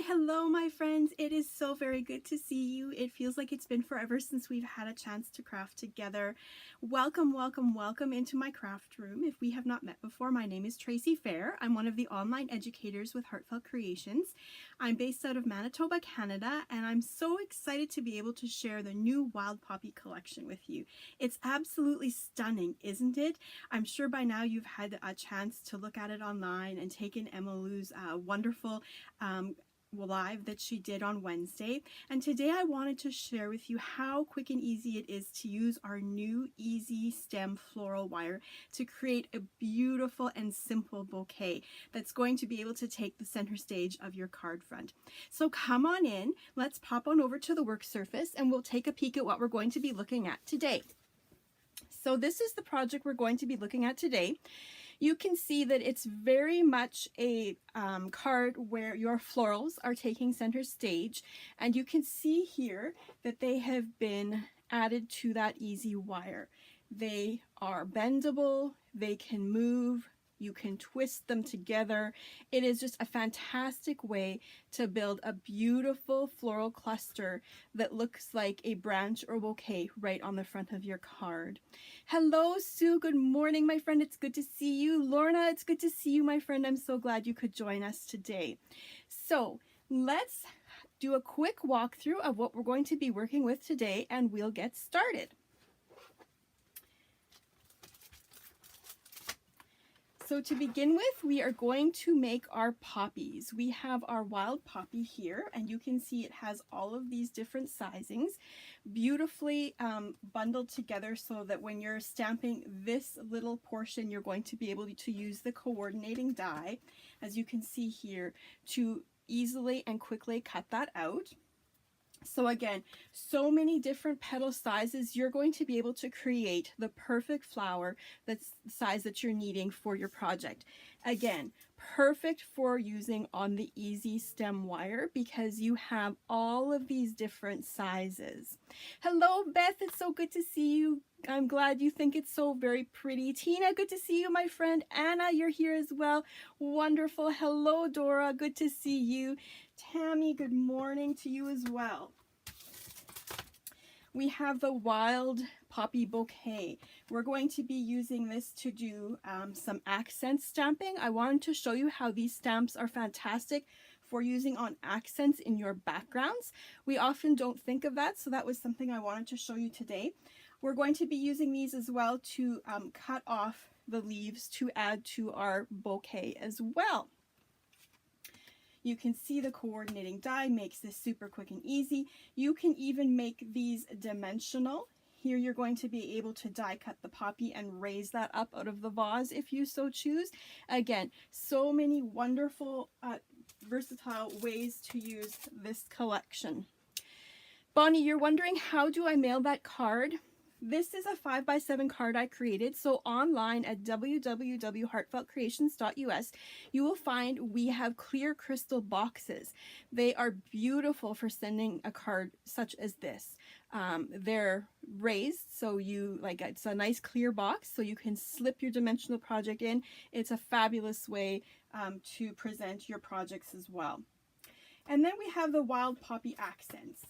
Hello my friends. It is so very good to see you. It feels like it's been forever since we've had a chance to craft together. Welcome, welcome, welcome into my craft room. If we have not met before, my name is Tracy Fair. I'm one of the online educators with Heartfelt Creations. I'm based out of Manitoba, Canada, and I'm so excited to be able to share the new Wild Poppy collection with you. It's absolutely stunning, isn't it? I'm sure by now you've had a chance to look at it online and take in Emma Lou's wonderful live that she did on Wednesday. And today I wanted to share with you how quick and easy it is to use our new EZ Stem Floral Wire to create a beautiful and simple bouquet that's going to be able to take the center stage of your card front. So come on in, let's pop on over to the work surface and we'll take a peek at what we're going to be looking at today. So this is the project we're going to be looking at today. You can see that it's very much a card where your florals are taking center stage, and you can see here that they have been added to that EZ wire. They are bendable, they can move, you can twist them together. It is just a fantastic way to build a beautiful floral cluster that looks like a branch or bouquet right on the front of your card. Hello, Sue. Good morning, my friend. It's good to see you. Lorna, it's good to see you, my friend. I'm so glad you could join us today. So let's do a quick walkthrough of what we're going to be working with today, and we'll get started. So to begin with, we are going to make our poppies. We have our wild poppy here, and you can see it has all of these different sizings, beautifully bundled together so that when you're stamping this little portion, you're going to be able to use the coordinating die, as you can see here, to easily and quickly cut that out. So again, so many different petal sizes. You're going to be able to create the perfect flower that's the size that you're needing for your project. Again, perfect for using on the EZ Stem wire because you have all of these different sizes. Hello, Beth. It's so good to see you. I'm glad you think it's so very pretty. Tina, good to see you, my friend. Anna, you're here as well. Wonderful. Hello, Dora. Good to see you. Tammy, good morning to you as well. We have the Wild Poppy Bouquet. We're going to be using this to do some accent stamping. I wanted to show you how these stamps are fantastic for using on accents in your backgrounds. We often don't think of that, so that was something I wanted to show you today. We're going to be using these as well to cut off the leaves to add to our bouquet as well. You can see the coordinating die makes this super quick and easy. You can even make these dimensional. Here you're going to be able to die cut the poppy and raise that up out of the vase if you so choose. Again, so many wonderful, versatile ways to use this collection. Bonnie, you're wondering, how do I mail that card? This is a 5x7 card I created, so online at www.heartfeltcreations.us you will find we have clear crystal boxes. They are beautiful for sending a card such as this. They're raised, so it's a nice clear box, so you can slip your dimensional project in. It's a fabulous way to present your projects as well. And then we have the Wild Poppy accents.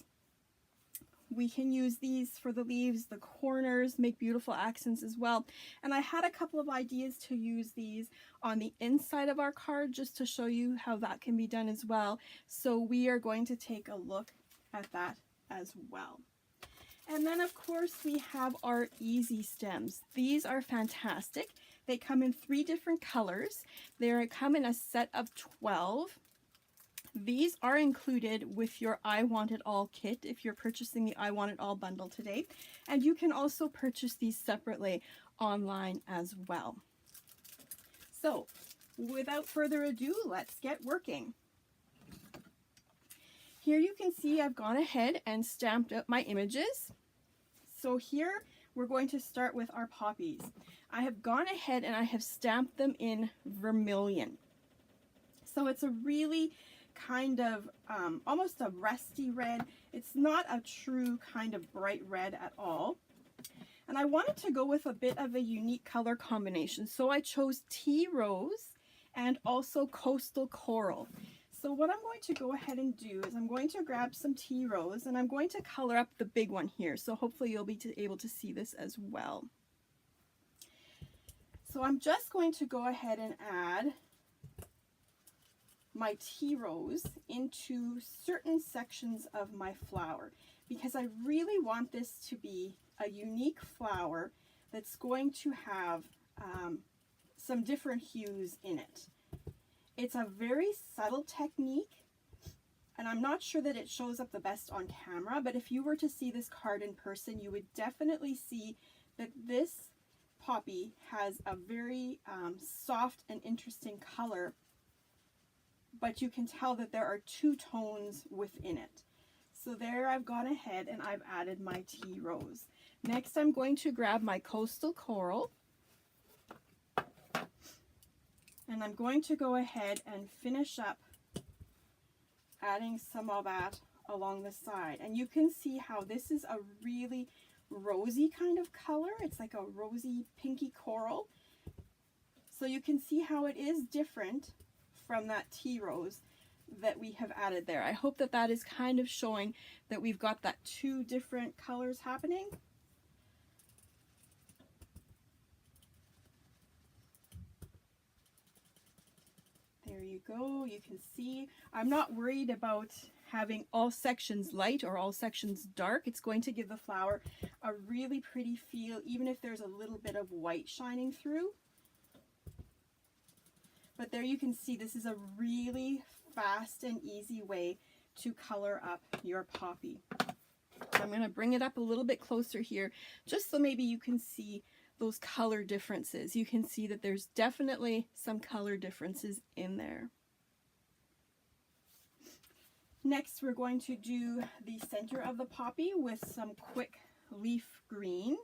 We can use these for the leaves, the corners, make beautiful accents as well. And I had a couple of ideas to use these on the inside of our card just to show you how that can be done as well. So we are going to take a look at that as well. And then of course we have our EZ stems. These are fantastic. They come in 3 different colors. They come in a set of 12. These are included with your I Want It All kit if you're purchasing the I Want It All bundle today. And you can also purchase these separately online as well. So without further ado, let's get working. Here you can see I've gone ahead and stamped up my images. So here we're going to start with our poppies. I have gone ahead and I have stamped them in vermilion. So it's a really kind of almost a rusty red. It's not a true kind of bright red at all. And I wanted to go with a bit of a unique color combination. So I chose tea rose and also coastal coral. So what I'm going to go ahead and do is I'm going to grab some tea rose and I'm going to color up the big one here. So hopefully you'll be able to see this as well. So I'm just going to go ahead and add my tea rose into certain sections of my flower because I really want this to be a unique flower that's going to have some different hues in it. It's a very subtle technique, and I'm not sure that it shows up the best on camera, but if you were to see this card in person, you would definitely see that this poppy has a very soft and interesting color, but you can tell that there are two tones within it. So there I've gone ahead and I've added my tea rose. Next I'm going to grab my coastal coral, and I'm going to go ahead and finish up adding some of that along the side. And you can see how this is a really rosy kind of color. It's like a rosy pinky coral. So you can see how it is different from that tea rose that we have added there. I hope that that is kind of showing that we've got that two different colors happening. There you go. You can see I'm not worried about having all sections light or all sections dark. It's going to give the flower a really pretty feel, even if there's a little bit of white shining through. But there you can see this is a really fast and easy way to color up your poppy. I'm going to bring it up a little bit closer here, just so maybe you can see those color differences. You can see that there's definitely some color differences in there. Next, we're going to do the center of the poppy with some quick leaf green.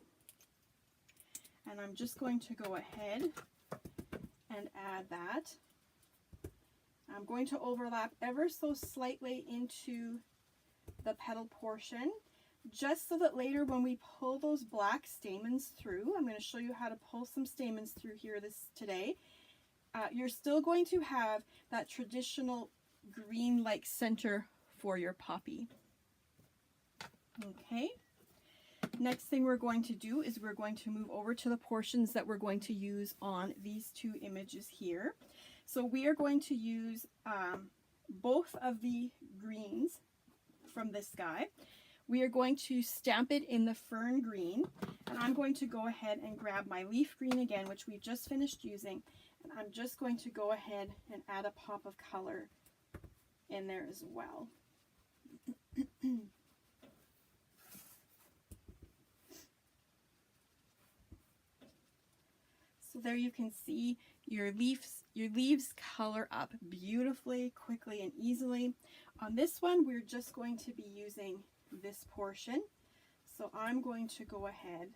And I'm just going to go ahead and add that. I'm going to overlap ever so slightly into the petal portion, just so that later when we pull those black stamens through, I'm going to show you how to pull some stamens through here today. You're still going to have that traditional green-like center for your poppy. Okay. Next thing we're going to do is we're going to move over to the portions that we're going to use on these two images here. So we are going to use both of the greens from this guy. We are going to stamp it in the fern green, and I'm going to go ahead and grab my leaf green again, which we've just finished using, and I'm just going to go ahead and add a pop of color in there as well. So there you can see your leaves color up beautifully, quickly, and easily. On this one, we're just going to be using this portion. So I'm going to go ahead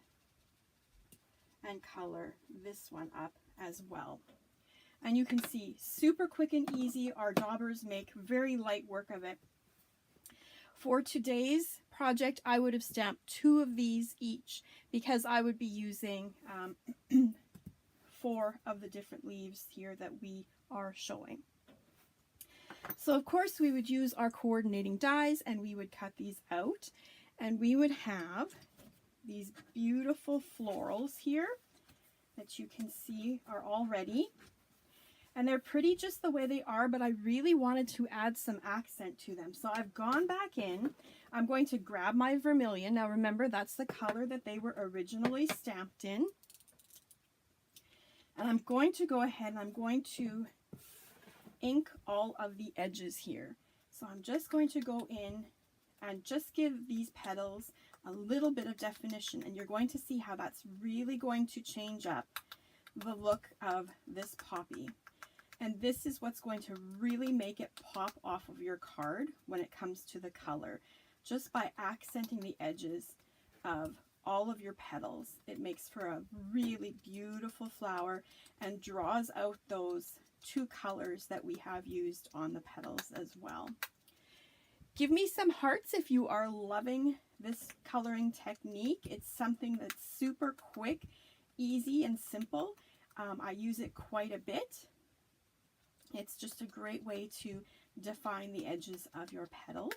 and color this one up as well. And you can see super quick and easy. Our daubers make very light work of it. For today's project, I would have stamped 2 of these each because I would be using 4 of the different leaves here that we are showing. So of course we would use our coordinating dies and we would cut these out, and we would have these beautiful florals here that you can see are all ready. And they're pretty just the way they are, but I really wanted to add some accent to them. So I've gone back in. I'm going to grab my vermilion. Now remember, that's the color that they were originally stamped in. And I'm going to go ahead and I'm going to ink all of the edges here. So I'm just going to go in and just give these petals a little bit of definition, and you're going to see how that's really going to change up the look of this poppy. And this is what's going to really make it pop off of your card when it comes to the color. Just by accenting the edges of all of your petals, it makes for a really beautiful flower and draws out those 2 colors that we have used on the petals as well. Give me some hearts if you are loving this coloring technique. It's something that's super quick, easy, and simple. I use it quite a bit. It's just a great way to define the edges of your petals.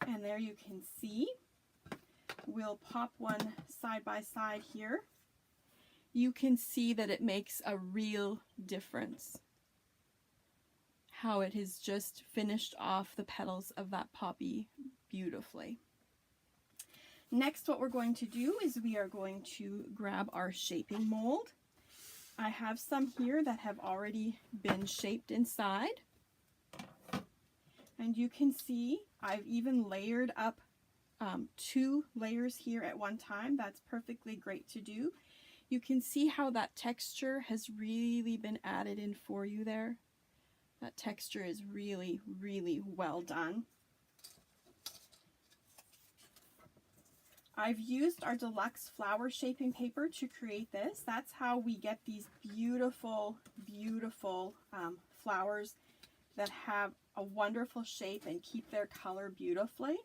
And there you can see, we'll pop one side by side here. You can see that it makes a real difference how it has just finished off the petals of that poppy beautifully. Next, what we're going to do is we are going to grab our shaping mold. I have some here that have already been shaped inside. And you can see I've even layered up 2 layers here at one time. That's perfectly great to do. You can see how that texture has really been added in for you there. That texture is really, really well done. I've used our deluxe flower shaping paper to create this. That's how we get these beautiful, beautiful flowers that have a wonderful shape and keep their color beautifully.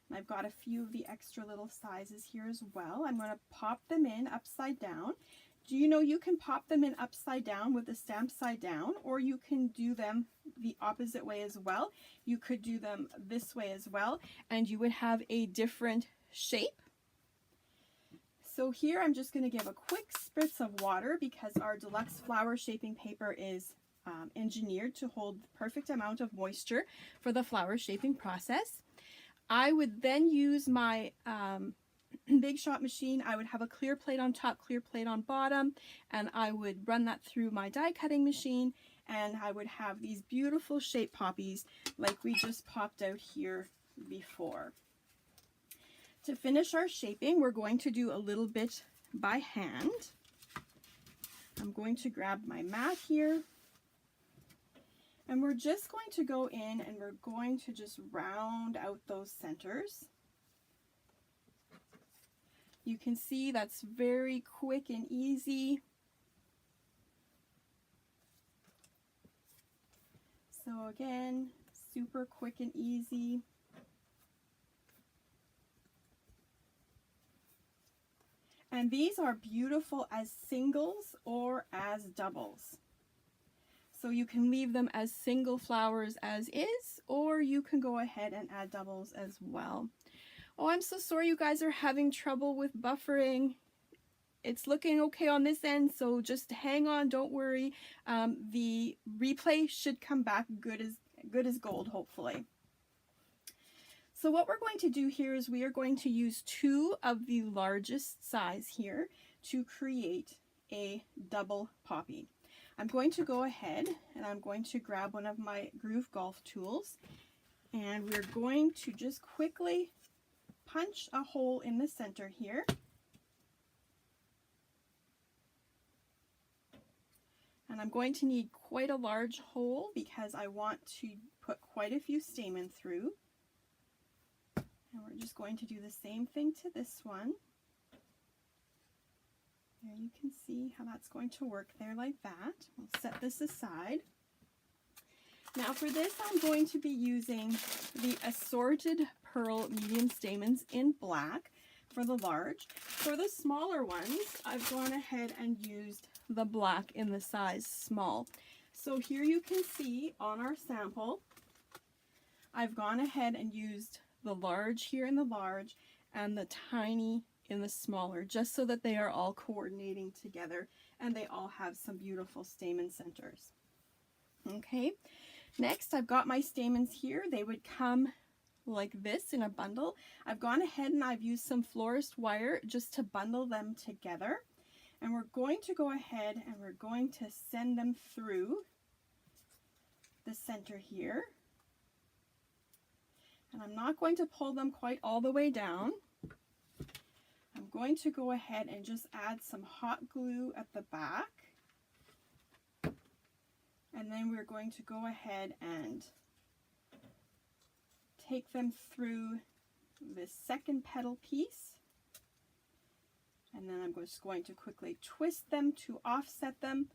And I've got a few of the extra little sizes here as well. I'm going to pop them in upside down. Do you know you can pop them in upside down with the stamp side down, or you can do them the opposite way as well. You could do them this way as well, and you would have a different shape. So here I'm just going to give a quick spritz of water because our deluxe flower shaping paper is engineered to hold the perfect amount of moisture for the flower shaping process. I would then use my Big Shot machine. I would have a clear plate on top, clear plate on bottom, and I would run that through my die cutting machine, and I would have these beautiful shape poppies like we just popped out here before. To finish our shaping, we're going to do a little bit by hand. I'm going to grab my mat here. And we're just going to go in and we're going to just round out those centers. You can see that's very quick and easy. So again, super quick and easy. And these are beautiful as singles or as doubles. So you can leave them as single flowers as is, or you can go ahead and add doubles as well. Oh, I'm so sorry you guys are having trouble with buffering. It's looking okay on this end, so just hang on, don't worry. The replay should come back good as gold, hopefully. So what we're going to do here is we are going to use 2 of the largest size here to create a double poppy. I'm going to go ahead and I'm going to grab one of my groove golf tools, and we're going to just quickly punch a hole in the center here. And I'm going to need quite a large hole because I want to put quite a few stamens through. And we're just going to do the same thing to this one. There you can see how that's going to work there like that. We'll set this aside. Now for this I'm going to be using the Assorted Pearl Medium Stamens in black for the large. For the smaller ones, I've gone ahead and used the black in the size small. So here you can see on our sample, I've gone ahead and used the large here in the large and the tiny in the smaller, just so that they are all coordinating together and they all have some beautiful stamen centers. Okay, next I've got my stamens here. They would come like this in a bundle. I've gone ahead and I've used some florist wire just to bundle them together, and we're going to go ahead and we're going to send them through the center here. And I'm not going to pull them quite all the way down. I'm going to go ahead and just add some hot glue at the back. And then we're going to go ahead and take them through this second petal piece. And then I'm just going to quickly twist them to offset them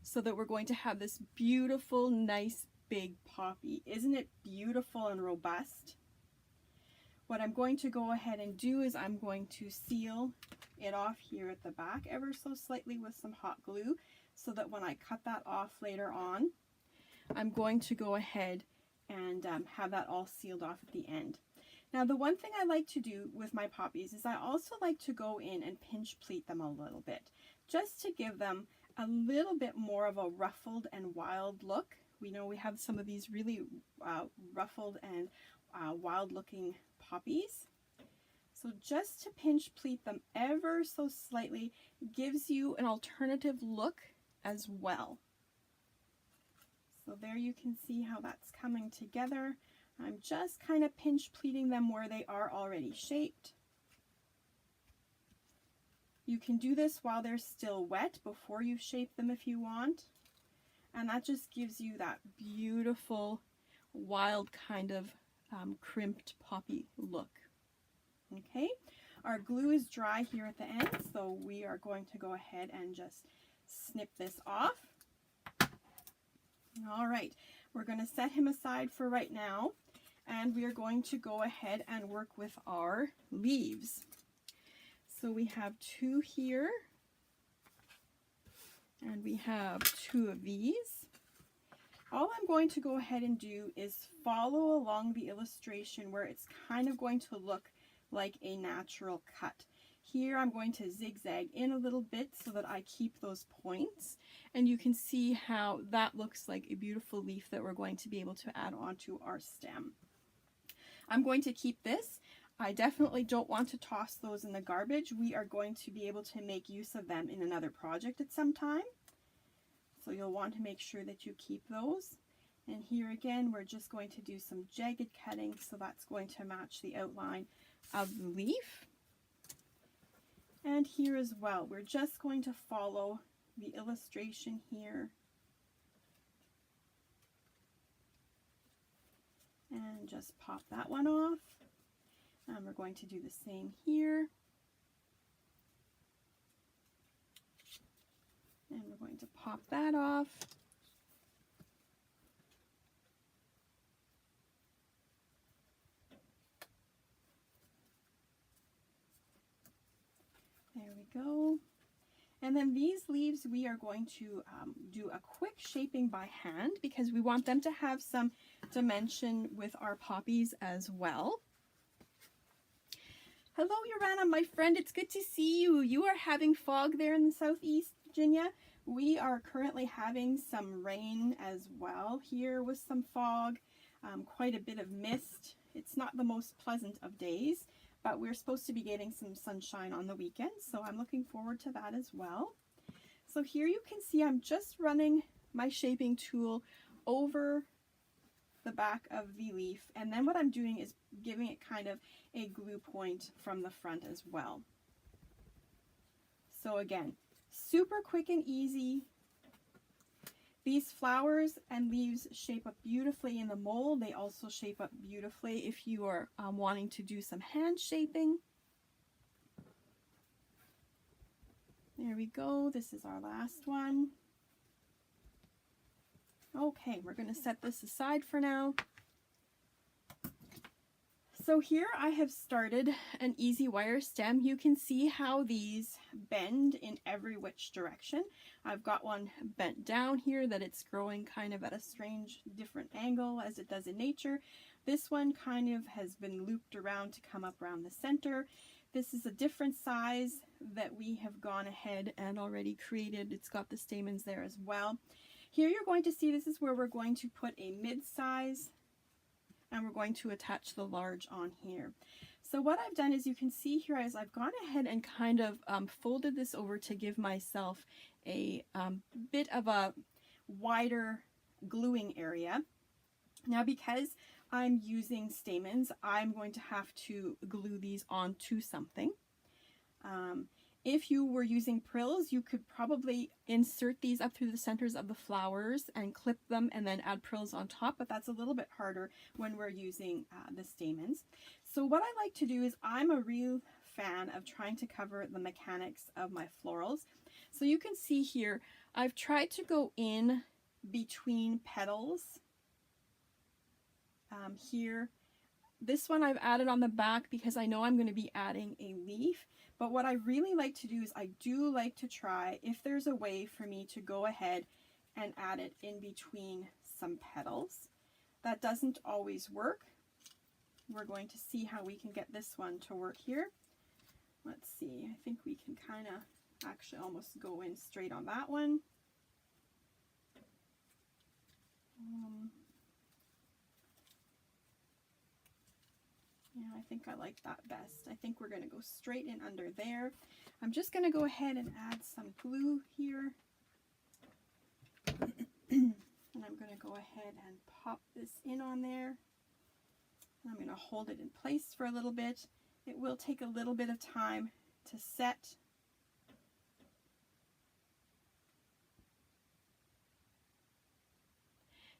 so that we're going to have this beautiful, nice, big poppy. Isn't it beautiful and robust? What I'm going to go ahead and do is I'm going to seal it off here at the back ever so slightly with some hot glue, so that when I cut that off later on, I'm going to go ahead and have that all sealed off at the end. Now, the one thing I like to do with my poppies is I also like to go in and pinch pleat them a little bit, just to give them a little bit more of a ruffled and wild look. We know we have some of these really ruffled and wild looking poppies. So just to pinch pleat them ever so slightly gives you an alternative look as well. So there you can see how that's coming together. I'm just kind of pinch pleating them where they are already shaped. You can do this while they're still wet before you shape them if you want. And that just gives you that beautiful, wild kind of crimped poppy look. Okay, our glue is dry here at the end, so we are going to go ahead and just snip this off. All right, we're going to set him aside for right now, and we are going to go ahead and work with our leaves. So we have 2 here, and we have 2 of these. All I'm going to go ahead and do is follow along the illustration where it's kind of going to look like a natural cut. Here I'm going to zigzag in a little bit so that I keep those points, and you can see how that looks like a beautiful leaf that we're going to be able to add onto our stem. I'm going to keep this. I definitely don't want to toss those in the garbage. We are going to be able to make use of them in another project at some time. So you'll want to make sure that you keep those. And here again, we're just going to do some jagged cutting, so that's going to match the outline of the leaf. And here as well, we're just going to follow the illustration here. And just pop that one off. And we're going to do the same here. And we're going to pop that off. There we go. And then these leaves we are going to do a quick shaping by hand, because we want them to have some dimension with our poppies as well. Hello, Urana, my friend. It's good to see you. You are having fog there in the southeast, Virginia. We are currently having some rain as well here with some fog, quite a bit of mist. It's not the most pleasant of days, but we're supposed to be getting some sunshine on the weekend, so I'm looking forward to that as well. So here you can see I'm just running my shaping tool over the back of the leaf, and then what I'm doing is giving it kind of a glue point from the front as well. So again, super quick and easy. These flowers and leaves shape up beautifully in the mold. They also shape up beautifully if you are wanting to do some hand shaping. There we go. This is our last one. Okay, we're going to set this aside for now. So here I have started an EZ wire stem. You can see how these bend in every which direction. I've got one bent down here that it's growing kind of at a strange different angle as it does in nature. This one kind of has been looped around to come up around the center. This is a different size that we have gone ahead and already created. It's got the stamens there as well. Here you're going to see this is where we're going to put a mid-size, and we're going to attach the large on here. So what I've done is, you can see here, is I've gone ahead and kind of folded this over to give myself a bit of a wider gluing area. Now, because I'm using stamens, I'm going to have to glue these onto something. If you were using prills, you could probably insert these up through the centers of the flowers and clip them and then add prills on top, but that's a little bit harder when we're using the stamens. So what I like to do is, I'm a real fan of trying to cover the mechanics of my florals. So you can see here, I've tried to go in between petals here This one I've added on the back because I know I'm going to be adding a leaf. But what I really like to do is I do like to try if there's a way for me to go ahead and add it in between some petals. That doesn't always work. We're going to see how we can get this one to work here. Let's see, I think we can kind of actually almost go in straight on that one. Yeah, I think I like that best. I think we're going to go straight in under there. I'm just going to go ahead and add some glue here. And I'm going to go ahead and pop this in on there. And I'm going to hold it in place for a little bit. It will take a little bit of time to set.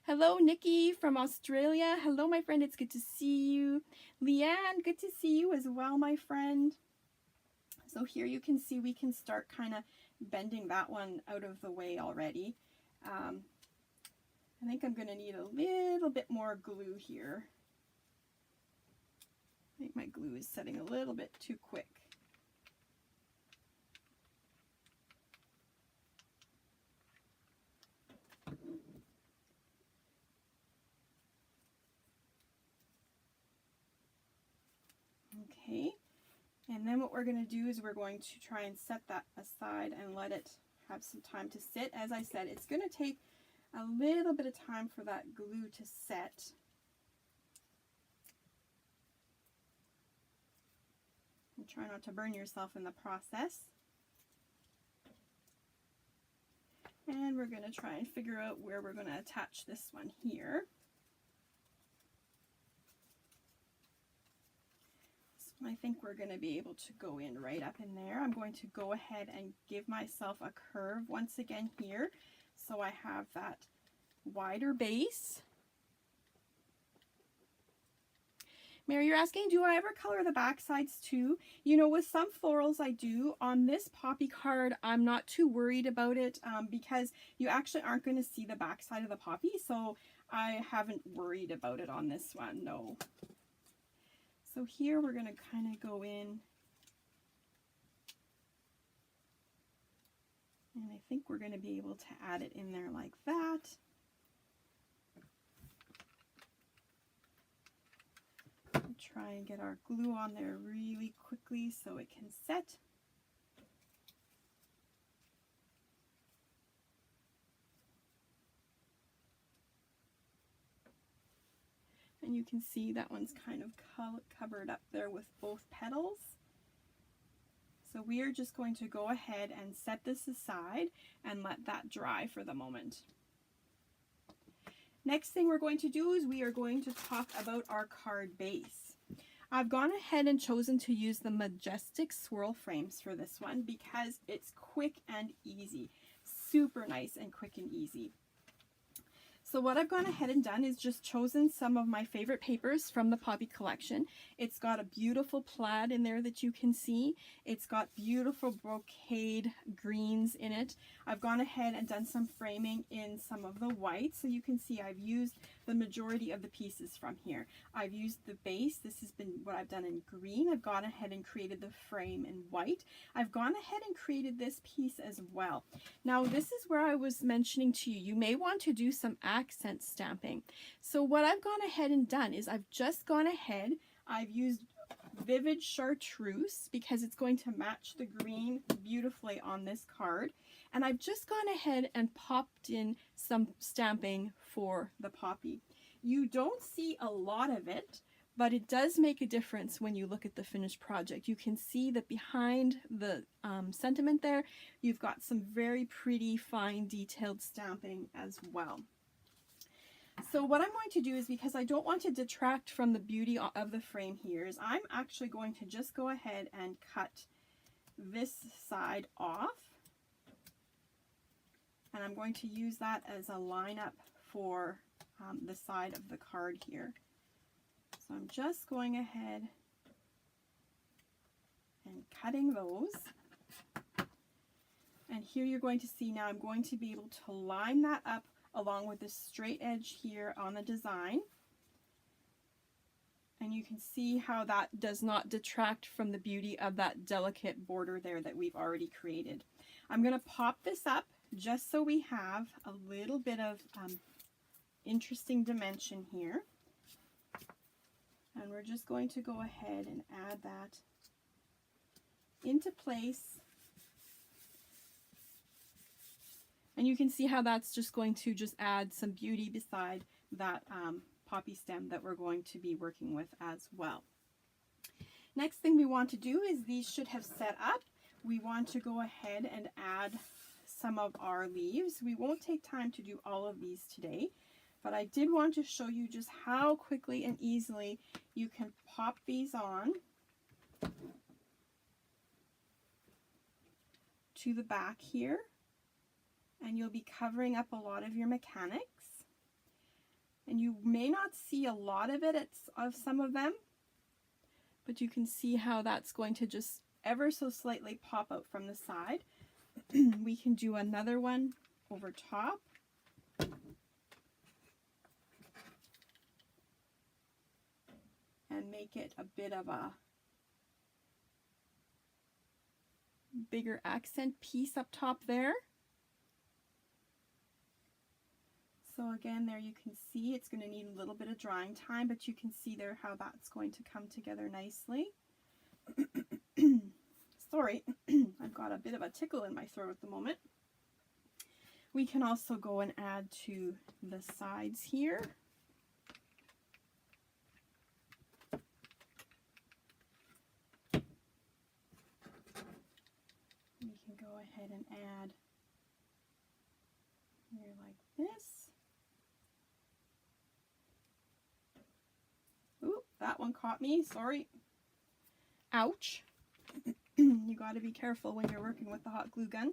Hello, Nikki from Australia. Hello, my friend. It's good to see you. Leanne, good to see you as well, my friend. So here you can see we can start kind of bending that one out of the way already. I think I'm going to need a little bit more glue here. I think my glue is setting a little bit too quick. Okay, and then what we're going to do is we're going to try and set that aside and let it have some time to sit. As I said, it's going to take a little bit of time for that glue to set. And try not to burn yourself in the process. And we're going to try and figure out where we're going to attach this one here. I think we're going to be able to go in right up in there. I'm going to go ahead and give myself a curve once again here, so I have that wider base. Mary, you're asking, do I ever color the back sides too? You know, with some florals I do. On this poppy card, I'm not too worried about it because you actually aren't going to see the back side of the poppy, so I haven't worried about it on this one, no. So here we're going to kind of go in, and I think we're going to be able to add it in there like that. We'll try and get our glue on there really quickly so it can set. And you can see that one's kind of covered up there with both petals. So we are just going to go ahead and set this aside and let that dry for the moment. Next thing we're going to do is we are going to talk about our card base. I've gone ahead and chosen to use the Majestic swirl frames for this one because it's quick and easy. Super nice and quick and easy. So what I've gone ahead and done is just chosen some of my favorite papers from the Poppy collection. It's got a beautiful plaid in there that you can see. It's got beautiful brocade greens in it. I've gone ahead and done some framing in some of the white. So you can see I've used the majority of the pieces from here. I've used the base. This has been what I've done in green. I've gone ahead and created the frame in white. I've gone ahead and created this piece as well. Now this is where I was mentioning to you, you may want to do some accent stamping. So what I've gone ahead and done is I've just gone ahead, I've used Vivid Chartreuse because it's going to match the green beautifully on this card. And I've just gone ahead and popped in some stamping for the poppy. You don't see a lot of it, but it does make a difference when you look at the finished project. You can see that behind the sentiment there, you've got some very pretty fine detailed stamping as well. So what I'm going to do is, because I don't want to detract from the beauty of the frame here, is I'm actually going to just go ahead and cut this side off. And I'm going to use that as a lineup for the side of the card here. So I'm just going ahead and cutting those. And here you're going to see now I'm going to be able to line that up along with this straight edge here on the design. And you can see how that does not detract from the beauty of that delicate border there that we've already created. I'm going to pop this up just so we have a little bit of interesting dimension here. And we're just going to go ahead and add that into place. And you can see how that's just going to just add some beauty beside that poppy stem that we're going to be working with as well. Next thing we want to do is these should have set up. We want to go ahead and add some of our leaves. We won't take time to do all of these today, but I did want to show you just how quickly and easily you can pop these on to the back here, and you'll be covering up a lot of your mechanics. And you may not see a lot of it of some of them, but you can see how that's going to just ever so slightly pop out from the side. We can do another one over top. And make it a bit of a bigger accent piece up top there. So again, there you can see it's going to need a little bit of drying time, but you can see there how that's going to come together nicely. Sorry, I've got a bit of a tickle in my throat at the moment. We can also go and add to the sides here. We can go ahead and add here like this. Ooh, that one caught me, sorry. Ouch. You got to be careful when you're working with the hot glue gun.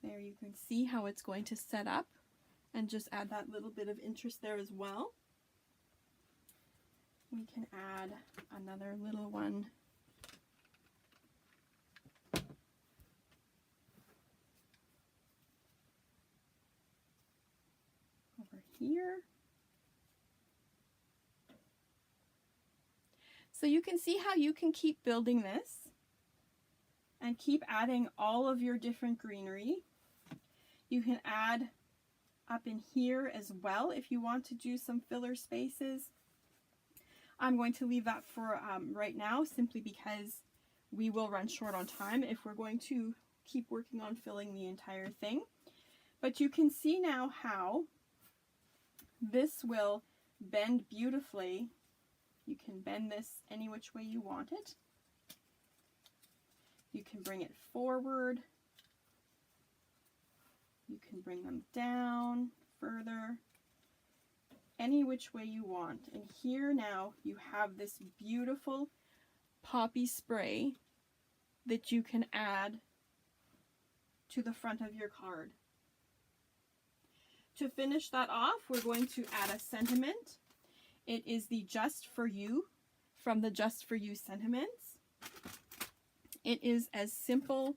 There you can see how it's going to set up and just add that little bit of interest there as well. We can add another little one over here. So you can see how you can keep building this and keep adding all of your different greenery. You can add up in here as well if you want to do some filler spaces. I'm going to leave that for right now, simply because we will run short on time if we're going to keep working on filling the entire thing. But you can see now how this will bend beautifully. You can bend this any which way you want it. You can bring it forward. You can bring them down further, any which way you want. And here now you have this beautiful poppy spray that you can add to the front of your card. To finish that off, we're going to add a sentiment. It is the Just For You from the Just For You sentiments. It is as simple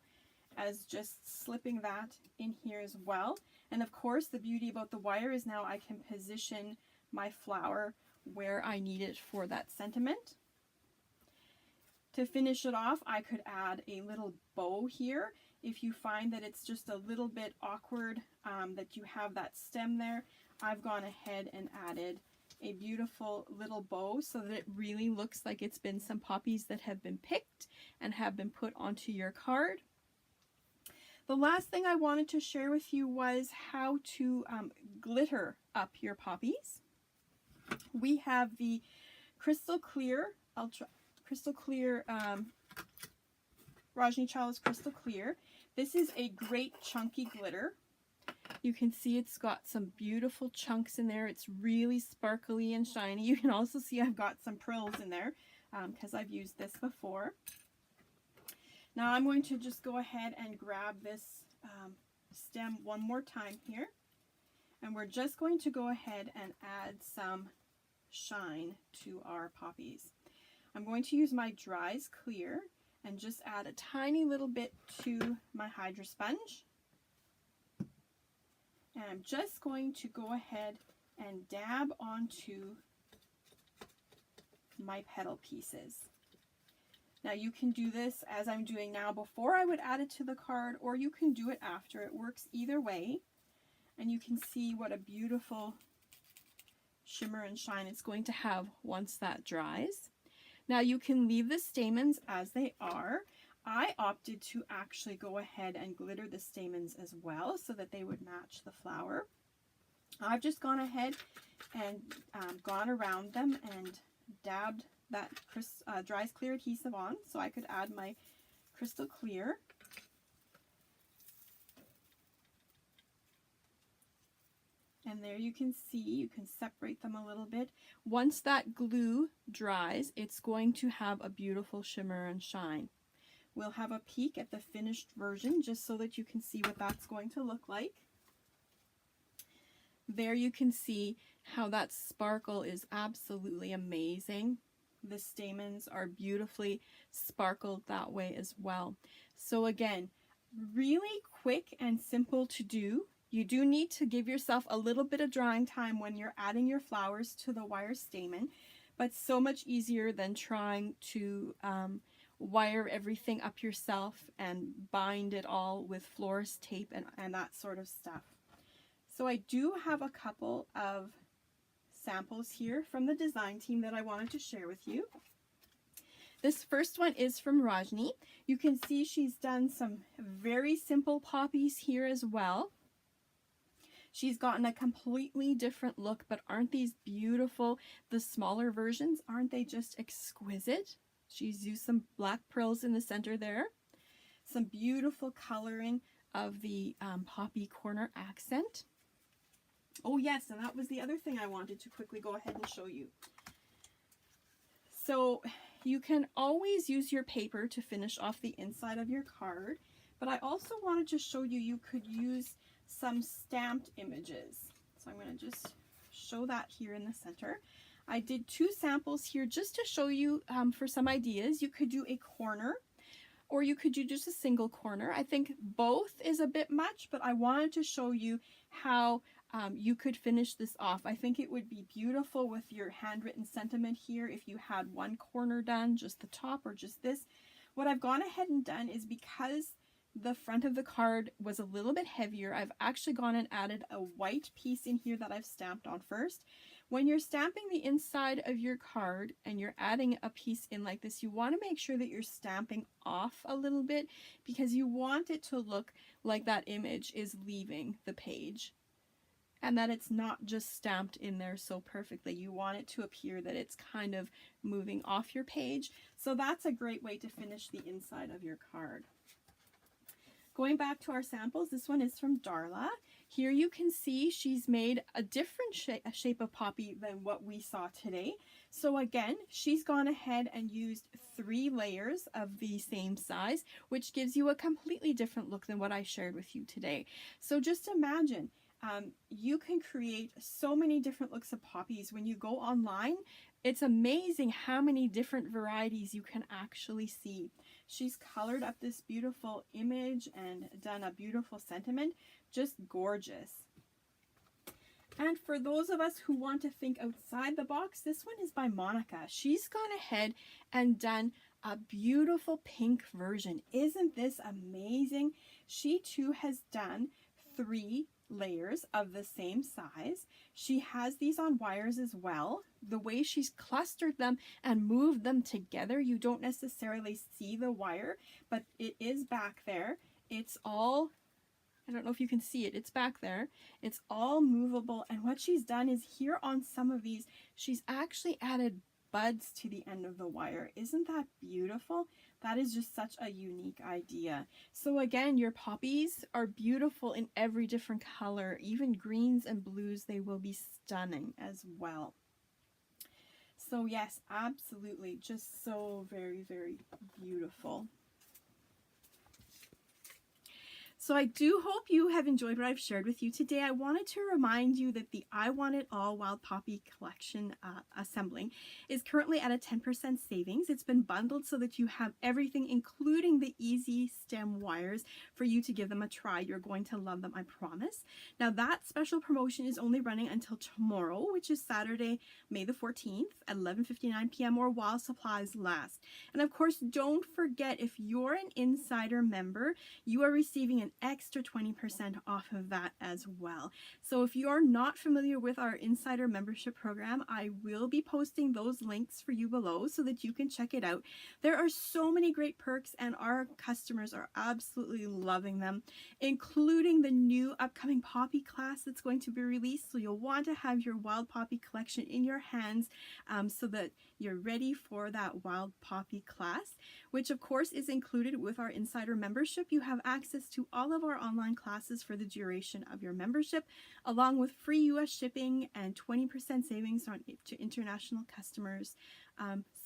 as just slipping that in here as well. And of course, the beauty about the wire is now I can position my flower where I need it for that sentiment. To finish it off, I could add a little bow here. If you find that it's just a little bit awkward that you have that stem there, I've gone ahead and added a beautiful little bow so that it really looks like it's been some poppies that have been picked and have been put onto your card. The last thing I wanted to share with you was how to glitter up your poppies. We have the Crystal Clear, Rajni Chawla's Crystal Clear. This is a great chunky glitter. You can see it's got some beautiful chunks in there. It's really sparkly and shiny. You can also see I've got some pearls in there because I've used this before. Now I'm going to just go ahead and grab this stem one more time here. And we're just going to go ahead and add some shine to our poppies. I'm going to use my Dries Clear, and just add a tiny little bit to my Hydro Sponge. And I'm just going to go ahead and dab onto my petal pieces. Now you can do this as I'm doing now before I would add it to the card, or you can do it after. It works either way. And you can see what a beautiful shimmer and shine it's going to have once that dries. Now you can leave the stamens as they are. I opted to actually go ahead and glitter the stamens as well so that they would match the flower. I've just gone ahead and gone around them and dabbed that dries clear adhesive on so I could add my crystal clear. And there you can see, you can separate them a little bit. Once that glue dries, it's going to have a beautiful shimmer and shine. We'll have a peek at the finished version just so that you can see what that's going to look like. There you can see how that sparkle is absolutely amazing. The stamens are beautifully sparkled that way as well. So again, really quick and simple to do. You do need to give yourself a little bit of drying time when you're adding your flowers to the wire stamen, but so much easier than trying to wire everything up yourself and bind it all with florist tape and that sort of stuff. So I do have a couple of samples here from the design team that I wanted to share with you. This first one is from Rajni. You can see she's done some very simple poppies here as well. She's gotten a completely different look, but aren't these beautiful? The smaller versions, aren't they just exquisite? She's used some black pearls in the center there. Some beautiful coloring of the poppy corner accent. Oh yes, and that was the other thing I wanted to quickly go ahead and show you. So you can always use your paper to finish off the inside of your card, but I also wanted to show you you could use some stamped images. So I'm going to just show that here in the center. I did two samples here just to show you for some ideas. You could do a corner or you could do just a single corner. I think both is a bit much, but I wanted to show you how you could finish this off. I think it would be beautiful with your handwritten sentiment here if you had one corner done, just the top or just this. What I've gone ahead and done is, because the front of the card was a little bit heavier, I've actually gone and added a white piece in here that I've stamped on first. When you're stamping the inside of your card and you're adding a piece in like this, you want to make sure that you're stamping off a little bit because you want it to look like that image is leaving the page and that it's not just stamped in there so perfectly. You want it to appear that it's kind of moving off your page. So that's a great way to finish the inside of your card. Going back to our samples, this one is from Darla. Here you can see she's made a different shape of poppy than what we saw today. So again, she's gone ahead and used 3 layers of the same size, which gives you a completely different look than what I shared with you today. So just imagine, you can create so many different looks of poppies. When you go online, it's amazing how many different varieties you can actually see. She's colored up this beautiful image and done a beautiful sentiment. Just gorgeous. And for those of us who want to think outside the box, this one is by Monica. She's gone ahead and done a beautiful pink version. Isn't this amazing? She too has done 3 layers of the same size. She has these on wires as well. The way she's clustered them and moved them together, you don't necessarily see the wire, but it is back there. It's all, I don't know if you can see it, it's back there. It's all movable, and what she's done is here on some of these, she's actually added buds to the end of the wire. Isn't that beautiful? That is just such a unique idea. So again, your poppies are beautiful in every different color, even greens and blues. They will be stunning as well. So yes, absolutely, just so very, very beautiful. So I do hope you have enjoyed what I've shared with you today. I wanted to remind you that the I Want It All Wild Poppy collection assembling is currently at a 10% savings. It's been bundled so that you have everything, including the EZ Stem wires, for you to give them a try. You're going to love them, I promise. Now that special promotion is only running until tomorrow, which is Saturday, May the 14th at 11:59 p.m. or while supplies last. And of course, don't forget, if you're an insider member, you are receiving an extra 20% off of that as well. So if you're not familiar with our insider membership program, I will be posting those links for you below so that you can check it out. There are so many great perks and our customers are absolutely loving them, including the new upcoming poppy class that's going to be released. So you'll want to have your wild poppy collection in your hands so that you're ready for that wild poppy class, which of course is included with our insider membership. You have access to all of our online classes for the duration of your membership, along with free US shipping and 20% savings to international customers.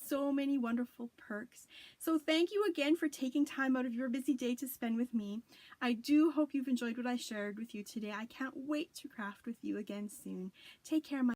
So many wonderful perks. So thank you again for taking time out of your busy day to spend with me. I do hope you've enjoyed what I shared with you today. I can't wait to craft with you again soon. Take care, my